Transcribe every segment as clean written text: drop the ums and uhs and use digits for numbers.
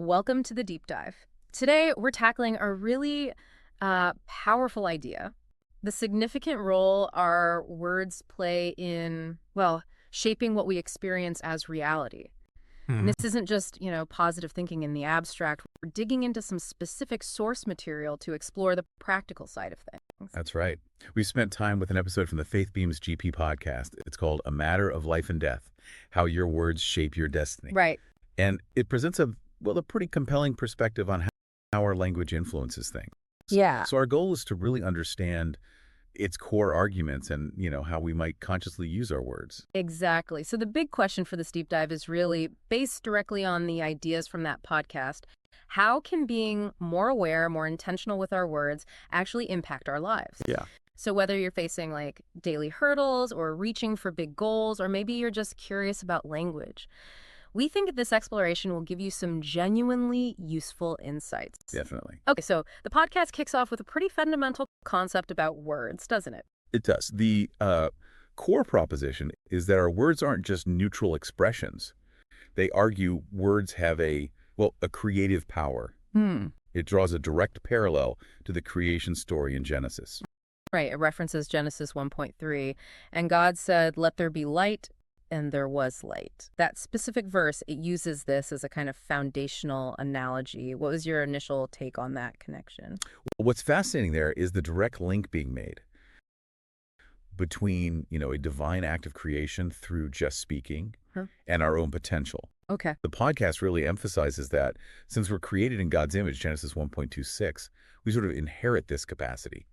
Welcome to the deep dive. Today, we're tackling a really powerful idea, the significant role our words play in, well, shaping what we experience as reality. And Mhm. this isn't just, positive thinking in the abstract. We're digging into some specific source material to explore the practical side of things. That's right. We spent time with an episode from the Faith Beams GP podcast. It's called A Matter of Life and Death, How Your Words Shape Your Destiny. Right. And it presents a pretty compelling perspective on how our language influences things. Yeah. So our goal is to really understand its core arguments and, how we might consciously use our words. Exactly. So the big question for this deep dive is really based directly on the ideas from that podcast. How can being more aware, more intentional with our words actually impact our lives? Yeah. So whether you're facing like daily hurdles or reaching for big goals, or maybe you're just curious about language, we think this exploration will give you some genuinely useful insights. Definitely. Okay, so the podcast kicks off with a pretty fundamental concept about words, doesn't it? It does. The core proposition is that our words aren't just neutral expressions. They argue words have a creative power. It draws a direct parallel to the creation story in Genesis. Right, it references Genesis 1.3, and God said, "Let there be light," and there was light. That specific verse, it uses this as a kind of foundational analogy. What was your initial take on that connection? What's fascinating there is the direct link being made between, a divine act of creation through just speaking Huh. and our own potential. Okay. The podcast really emphasizes that since we're created in God's image, Genesis 1.26, we sort of inherit this capacity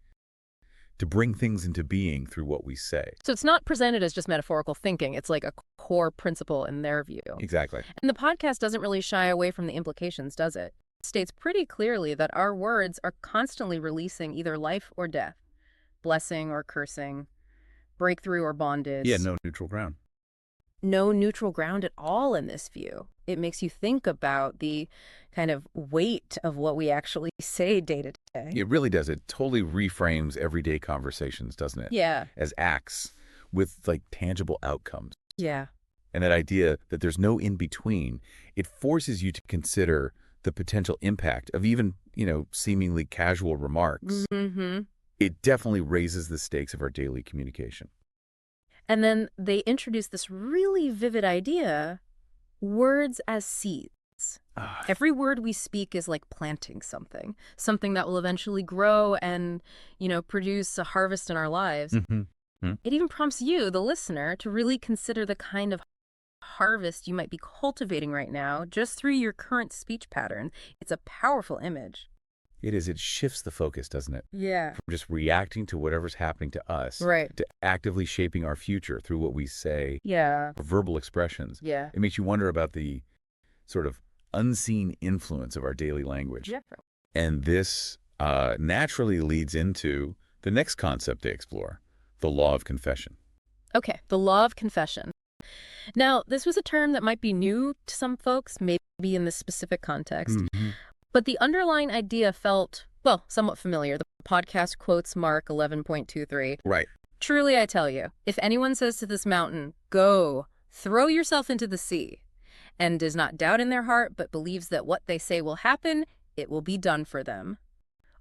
to bring things into being through what we say. So it's not presented as just metaphorical thinking. It's like a core principle in their view. Exactly. And the podcast doesn't really shy away from the implications, does it? It states pretty clearly that our words are constantly releasing either life or death, blessing or cursing, breakthrough or bondage. Yeah, no neutral ground. No neutral ground at all in this view. It makes you think about the kind of weight of what we actually say day to day. It really does. It totally reframes everyday conversations, doesn't it? Yeah. As acts with tangible outcomes. Yeah. And that idea that there's no in-between, it forces you to consider the potential impact of even, seemingly casual remarks. Mm-hmm. It definitely raises the stakes of our daily communication. And then they introduce this really vivid idea, words as seeds. Every word we speak is like planting something that will eventually grow and, produce a harvest in our lives. It even prompts you, the listener, to really consider the kind of harvest you might be cultivating right now just through your current speech pattern. It's a powerful image. It is. It shifts the focus, doesn't it? Yeah. From just reacting to whatever's happening to us Right. to actively shaping our future through what we say, Yeah. or verbal expressions. Yeah. It makes you wonder about the sort of unseen influence of our daily language. Yeah. And this naturally leads into the next concept they explore, the law of confession. Okay, the law of confession. Now, this was a term that might be new to some folks, maybe in this specific context. But the underlying idea felt, well, somewhat familiar. The podcast quotes Mark 11.23. Right. Truly, I tell you, if anyone says to this mountain, "Go, throw yourself into the sea," and does not doubt in their heart, but believes that what they say will happen, it will be done for them.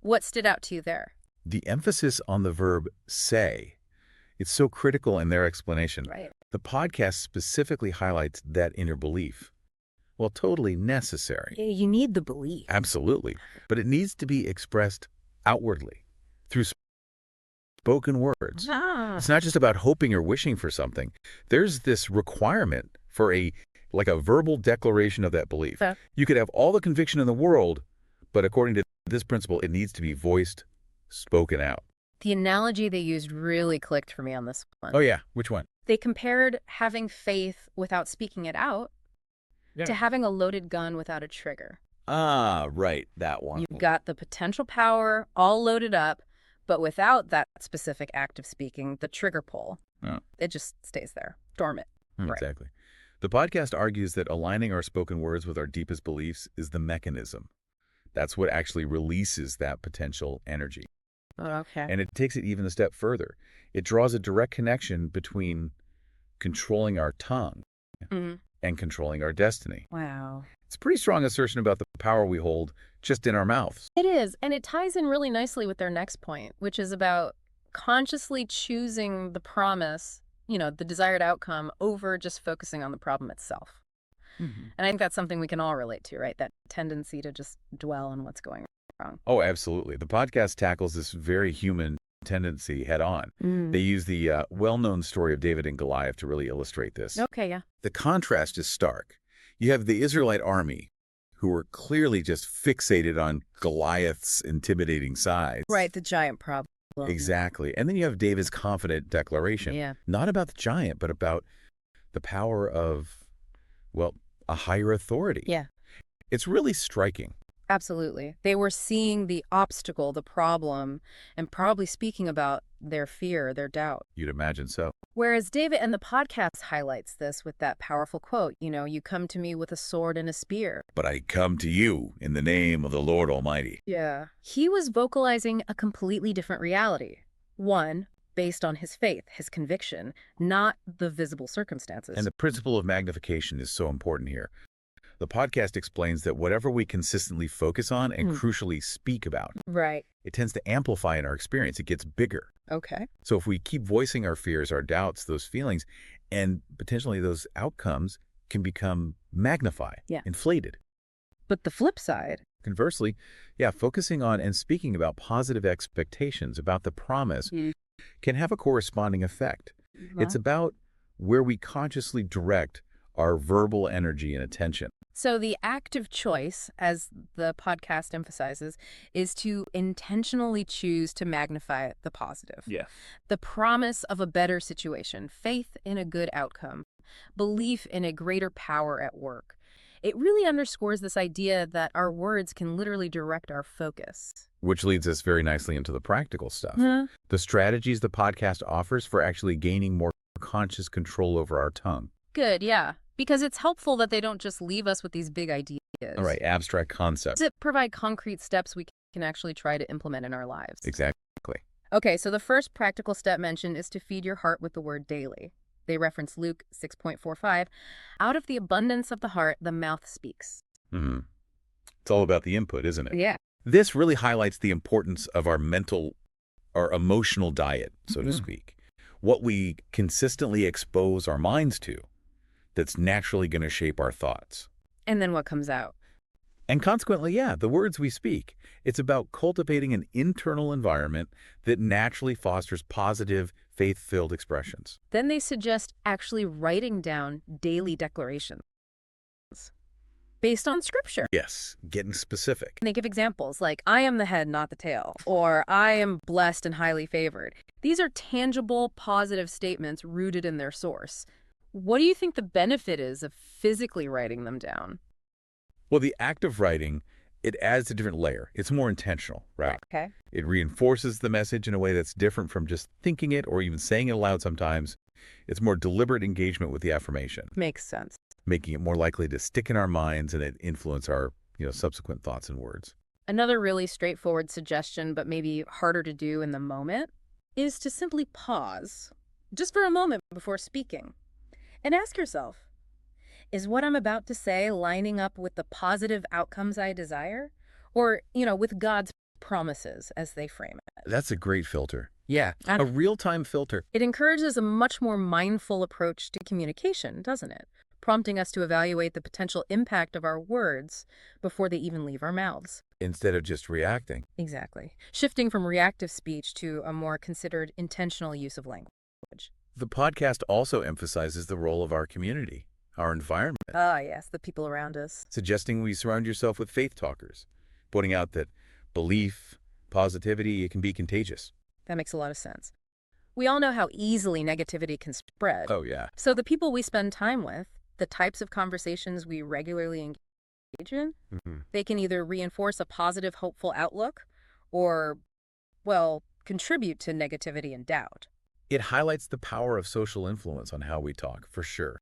What stood out to you there? The emphasis on the verb say, it's so critical in their explanation. Right. The podcast specifically highlights that inner belief. Well, totally necessary. Yeah, you need the belief. Absolutely. But it needs to be expressed outwardly through spoken words. It's not just about hoping or wishing for something. There's this requirement for a verbal declaration of that belief. Yeah. You could have all the conviction in the world, but according to this principle, it needs to be voiced, spoken out. The analogy they used really clicked for me on this one. Oh, yeah. Which one? They compared having faith without speaking it out to having a loaded gun without a trigger. Ah, right. That one. You've got the potential power all loaded up, but without that specific act of speaking, the trigger pull, it just stays there, dormant. Exactly. The podcast argues that aligning our spoken words with our deepest beliefs is the mechanism. That's what actually releases that potential energy. Okay. And it takes it even a step further. It draws a direct connection between controlling our tongue and controlling our destiny. Wow. It's a pretty strong assertion about the power we hold just in our mouths. It is, and it ties in really nicely with their next point, which is about consciously choosing the promise, the desired outcome, over just focusing on the problem itself. Mhm. And I think that's something we can all relate to, right? That tendency to just dwell on what's going wrong. Oh, absolutely. The podcast tackles this very human tendency head on. They use the well-known story of David and Goliath to really illustrate this. Okay, yeah. The contrast is stark. You have the Israelite army, who were clearly just fixated on Goliath's intimidating size. Right, the giant problem. Exactly. And then you have David's confident declaration. Yeah. Not about the giant, but about the power of, well, a higher authority. Yeah. It's really striking. Absolutely. They were seeing the obstacle, the problem, and probably speaking about their fear, their doubt. You'd imagine so. Whereas David and the podcast highlights this with that powerful quote, you come to me with a sword and a spear. But I come to you in the name of the Lord Almighty. Yeah. He was vocalizing a completely different reality. One, based on his faith, his conviction, not the visible circumstances. And the principle of magnification is so important here. The podcast explains that whatever we consistently focus on and crucially speak about, Right. it tends to amplify in our experience. It gets bigger. Okay. So if we keep voicing our fears, our doubts, those feelings, and potentially those outcomes can become magnified, inflated. But the flip side. Conversely, focusing on and speaking about positive expectations, about the promise, can have a corresponding effect. It's about where we consciously direct our verbal energy and attention. So the active choice, as the podcast emphasizes, is to intentionally choose to magnify the positive. Yeah. The promise of a better situation, faith in a good outcome, belief in a greater power at work. It really underscores this idea that our words can literally direct our focus. Which leads us very nicely into the practical stuff. The strategies the podcast offers for actually gaining more conscious control over our tongue. Good, yeah. Because it's helpful that they don't just leave us with these big ideas. All right, abstract concepts. To provide concrete steps we can actually try to implement in our lives. Exactly. Okay, so the first practical step mentioned is to feed your heart with the word daily. They reference Luke 6.45. Out of the abundance of the heart, the mouth speaks. It's all about the input, isn't it? Yeah. This really highlights the importance of our emotional diet, so to speak. What we consistently expose our minds to that's naturally going to shape our thoughts. And then what comes out? And consequently, the words we speak. It's about cultivating an internal environment that naturally fosters positive, faith-filled expressions. Then they suggest actually writing down daily declarations based on scripture. Yes, getting specific. And they give examples like, I am the head, not the tail, or I am blessed and highly favored. These are tangible, positive statements rooted in their source. What do you think the benefit is of physically writing them down? Well, the act of writing, it adds a different layer. It's more intentional, right? Okay. It reinforces the message in a way that's different from just thinking it or even saying it aloud sometimes. It's more deliberate engagement with the affirmation. Makes sense. Making it more likely to stick in our minds and influence our subsequent thoughts and words. Another really straightforward suggestion, but maybe harder to do in the moment, is to simply pause just for a moment before speaking. And ask yourself, is what I'm about to say lining up with the positive outcomes I desire? Or, with God's promises as they frame it? That's a great filter. Yeah, a real-time filter. It encourages a much more mindful approach to communication, doesn't it? Prompting us to evaluate the potential impact of our words before they even leave our mouths. Instead of just reacting. Exactly. Shifting from reactive speech to a more considered intentional use of language. The podcast also emphasizes the role of our community, our environment. Ah, yes, the people around us. Suggesting we surround yourself with faith talkers, pointing out that belief, positivity, it can be contagious. That makes a lot of sense. We all know how easily negativity can spread. Oh, yeah. So the people we spend time with, the types of conversations we regularly engage in, they can either reinforce a positive, hopeful outlook or, contribute to negativity and doubt. It highlights the power of social influence on how we talk, for sure.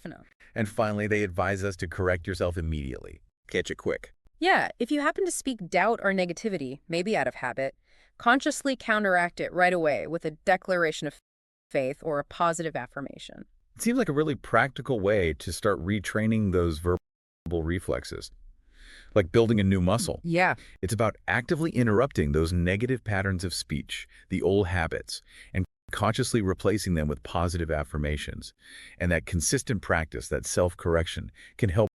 No. And finally, they advise us to correct yourself immediately. Catch it quick. Yeah, if you happen to speak doubt or negativity, maybe out of habit, consciously counteract it right away with a declaration of faith or a positive affirmation. It seems like a really practical way to start retraining those verbal reflexes, like building a new muscle. Yeah. It's about actively interrupting those negative patterns of speech, the old habits, and consciously replacing them with positive affirmations. And that consistent practice, that self-correction, can help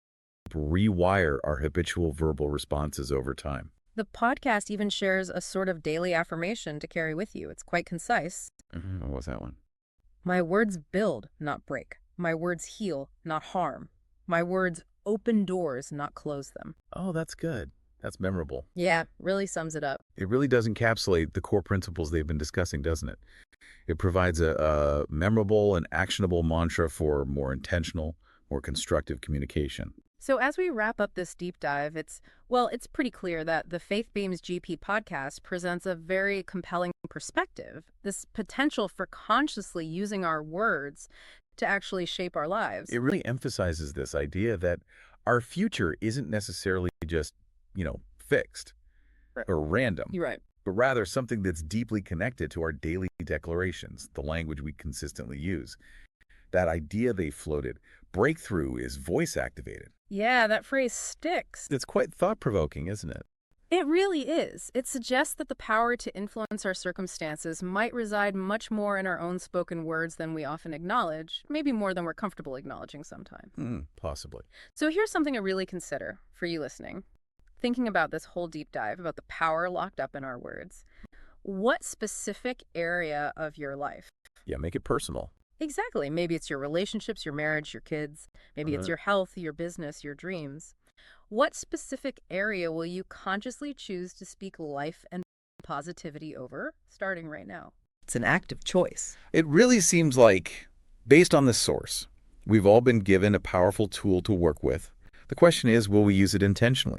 rewire our habitual verbal responses over time. The podcast even shares a sort of daily affirmation to carry with you. It's quite concise. What was that one? My words build, not break. My words heal, not harm. My words open doors, not close them. Oh, that's good. That's memorable. Yeah, really sums it up. It really does encapsulate the core principles they've been discussing, doesn't it? It provides a memorable and actionable mantra for more intentional, more constructive communication. So as we wrap up this deep dive, it's pretty clear that the Faith Beams GP podcast presents a very compelling perspective, this potential for consciously using our words to actually shape our lives. It really emphasizes this idea that our future isn't necessarily just, fixed or random, You're right. but rather something that's deeply connected to our daily declarations, the language we consistently use. That idea they floated, breakthrough is voice-activated. Yeah, that phrase sticks. It's quite thought-provoking, isn't it? It really is. It suggests that the power to influence our circumstances might reside much more in our own spoken words than we often acknowledge, maybe more than we're comfortable acknowledging sometimes. Possibly. So here's something to really consider for you listening. Thinking about this whole deep dive about the power locked up in our words. What specific area of your life? Yeah, make it personal. Exactly. Maybe it's your relationships, your marriage, your kids. Maybe it's your health, your business, your dreams. What specific area will you consciously choose to speak life and positivity over, starting right now? It's an active choice. It really seems like, based on this source, we've all been given a powerful tool to work with. The question is, will we use it intentionally?